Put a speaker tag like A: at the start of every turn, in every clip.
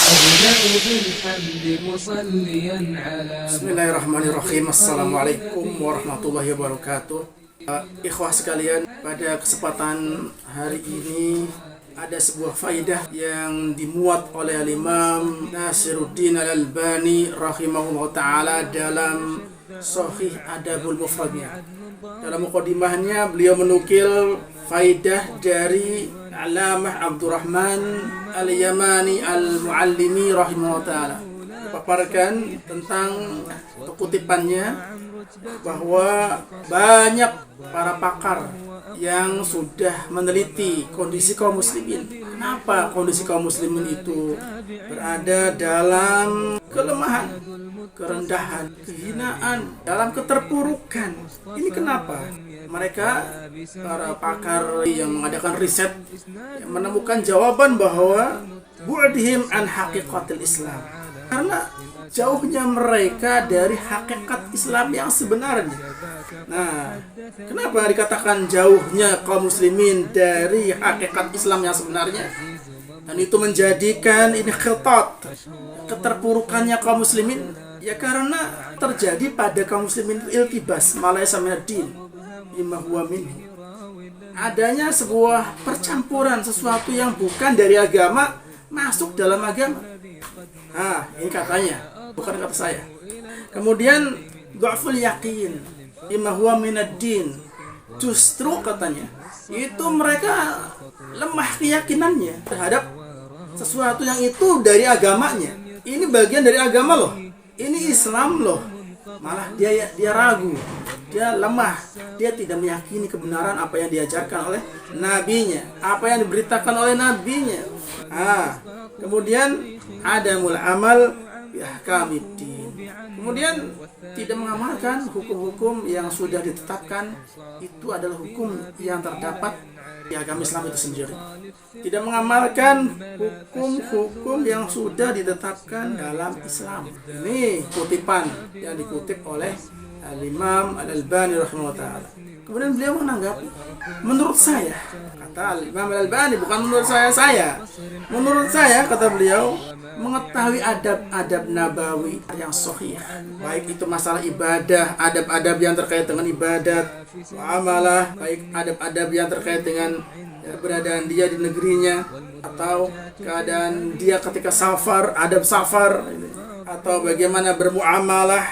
A: Bismillahirrahmanirrahim. Assalamualaikum warahmatullahi wabarakatuh. Ikhwah sekalian, pada kesempatan hari ini ada sebuah faidah yang dimuat oleh Imam Nasiruddin Al-Albani rahimahullah ta'ala dalam Sahih Adabul Mufradnya. Dalam mukadimahnya beliau menukil faidah dari Alamah Abdurrahman Al-Yamani Al-Muallimi rahimahullah ta'ala. Paparkan tentang kutipannya bahwa banyak para pakar yang sudah meneliti kondisi kaum muslimin. Kenapa kondisi kaum muslimin itu berada dalam kelemahan, kerendahan, kehinaan, dalam keterpurukan? Ini kenapa? Mereka, para pakar yang mengadakan riset, yang menemukan jawaban bahwa bu'dihim an haqiqatil Islam, karena jauhnya mereka dari hakikat Islam yang sebenarnya. Nah, kenapa dikatakan jauhnya kaum muslimin dari hakikat Islam yang sebenarnya? Dan itu menjadikan ini khitat, keterpurukannya kaum muslimin. Ya karena terjadi pada kaum muslimin iltibas malaysa minad-din imma huwa minhu. Adanya sebuah percampuran sesuatu yang bukan dari agama masuk dalam agama. Nah, ini katanya, bukan kata saya. Kemudian dha'ful yaqin imma huwa minad-din. Justru katanya, itu mereka lemah keyakinannya terhadap sesuatu yang itu dari agamanya. Ini bagian dari agama loh. Ini Islam loh. Malah dia ragu, dia lemah, dia tidak meyakini kebenaran apa yang diajarkan oleh nabinya, apa yang diberitakan oleh nabinya. Kemudian adamul amal bi ahkamiddin. Kemudian tidak mengamalkan hukum-hukum yang sudah ditetapkan, itu adalah hukum yang terdapat di agama Islam itu sendiri. Tidak mengamalkan hukum-hukum yang sudah ditetapkan dalam Islam. Ini kutipan yang dikutip oleh Al-Imam Al-Albani rahimahullah ta'ala. Kemudian beliau menanggapi, menurut saya, kata Al-Imam Al-Albani, bukan menurut saya. Menurut saya, kata beliau, mengetahui adab-adab nabawi yang sahih, baik itu masalah ibadah, adab-adab yang terkait dengan ibadat, muamalah, baik adab-adab yang terkait dengan keberadaan dia di negerinya, atau keadaan dia ketika safar, adab safar, atau bagaimana bermuamalah,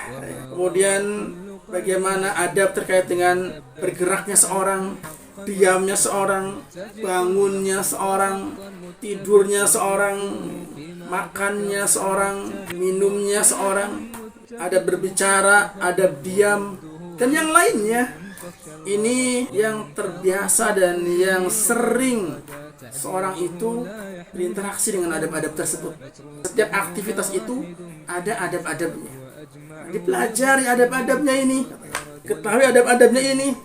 A: kemudian bagaimana adab terkait dengan bergeraknya seorang, diamnya seorang, bangunnya seorang, tidurnya seorang, makannya seorang, minumnya seorang, adab berbicara, adab diam, dan yang lainnya. Ini yang terbiasa dan yang sering seorang itu berinteraksi dengan adab-adab tersebut. Setiap aktivitas itu ada adab-adabnya. Dipelajari adab-adabnya ini, ketahui adab-adabnya ini,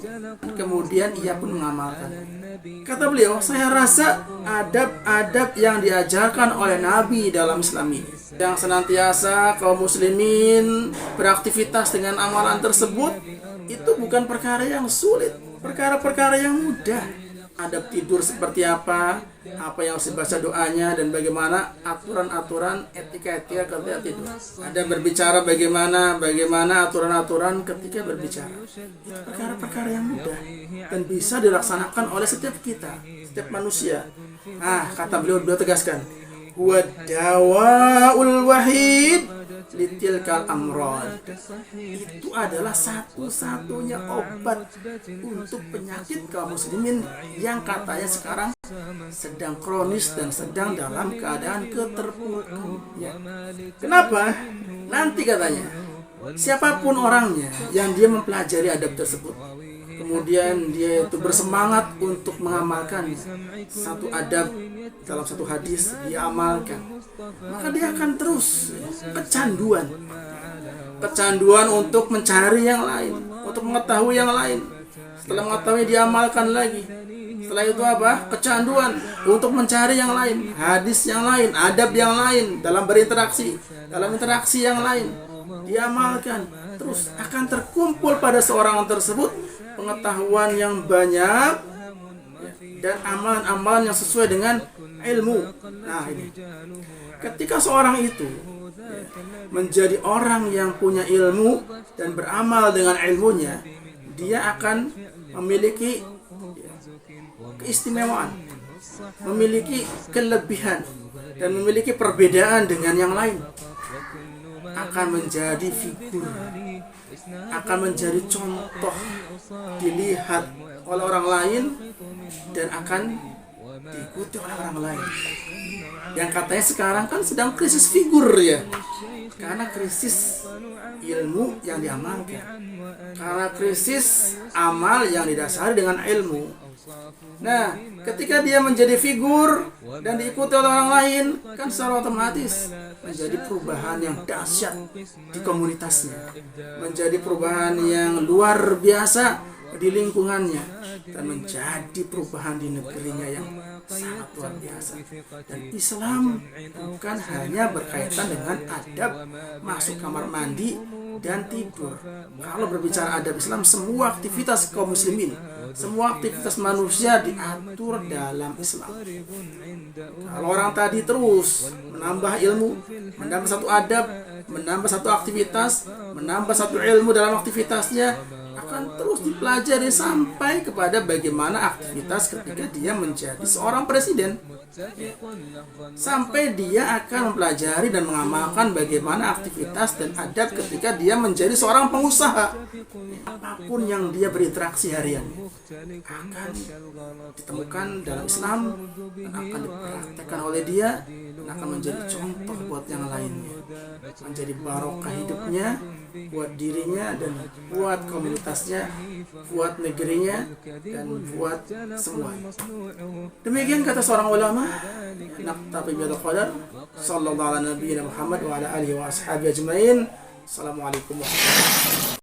A: kemudian ia pun mengamalkan. Kata beliau, saya rasa adab-adab yang diajarkan oleh Nabi dalam Islam ini, yang senantiasa kaum muslimin beraktivitas dengan amalan tersebut, itu bukan perkara yang sulit, perkara-perkara yang mudah. Adab tidur seperti apa yang harus dibaca doanya, dan bagaimana aturan-aturan etika-etika ketika tidur. Ada berbicara bagaimana aturan-aturan ketika berbicara. Itu perkara-perkara yang mudah dan bisa dilaksanakan oleh setiap kita, setiap manusia. Kata beliau tegaskan, huwa dawaul wahid litilkal amrad. Itu adalah satu-satunya obat untuk penyakit kaum muslimin yang katanya sekarang sedang kronis dan sedang dalam keadaan keterpurukan. Kenapa? Nanti katanya, siapapun orangnya yang dia mempelajari adab tersebut, kemudian dia itu bersemangat untuk mengamalkan satu adab dalam satu hadis, dia amalkan, maka dia akan terus kecanduan untuk mencari yang lain, untuk mengetahui yang lain. Setelah mengetahui, dia amalkan lagi. Setelah itu apa? Kecanduan untuk mencari yang lain, hadis yang lain, adab yang lain, dalam berinteraksi, dalam interaksi yang lain, diamalkan. Terus akan terkumpul pada seorang tersebut pengetahuan yang banyak dan amalan-amalan yang sesuai dengan ilmu. Nah ini. ketika seorang itu menjadi orang yang punya ilmu dan beramal dengan ilmunya, dia akan memiliki keistimewaan, memiliki kelebihan, dan memiliki perbedaan dengan yang lain. Akan menjadi figur, akan menjadi contoh, dilihat oleh orang lain, dan akan diikuti oleh orang lain. Yang katanya sekarang kan sedang krisis figur ya, karena krisis ilmu yang diamalkan, karena krisis amal yang didasari dengan ilmu. Nah, ketika dia menjadi figur dan diikuti oleh orang lain, kan secara otomatis menjadi perubahan yang dahsyat di komunitasnya, menjadi perubahan yang luar biasa di lingkungannya, dan menjadi perubahan di negerinya yang sangat luar biasa. Dan Islam bukan hanya berkaitan dengan adab masuk kamar mandi dan tidur. Kalau berbicara adab Islam, semua aktivitas kaum muslimin, semua aktivitas manusia diatur dalam Islam. Kalau orang tadi terus menambah ilmu, menambah satu adab, menambah satu aktivitas, menambah satu ilmu dalam aktivitasnya, akan terus dipelajari sampai kepada bagaimana aktivitas ketika dia menjadi seorang presiden. Sampai dia akan mempelajari dan mengamalkan bagaimana aktivitas dan adab ketika dia menjadi seorang pengusaha. Apapun yang dia berinteraksi harian akan ditemukan dalam Islam dan akan dipraktekkan oleh dia, dan akan menjadi contoh buat yang lainnya, menjadi barokah hidupnya buat dirinya dan buat komunitasnya, buat negerinya, dan buat semuanya. Demikian kata seorang ulama. Naktabi bil qadar. Sallallahu ala nabiyyina Muhammad wa ala alihi wa ashabihi ajmain. Assalamualaikum warahmatullahi wabarakatuh.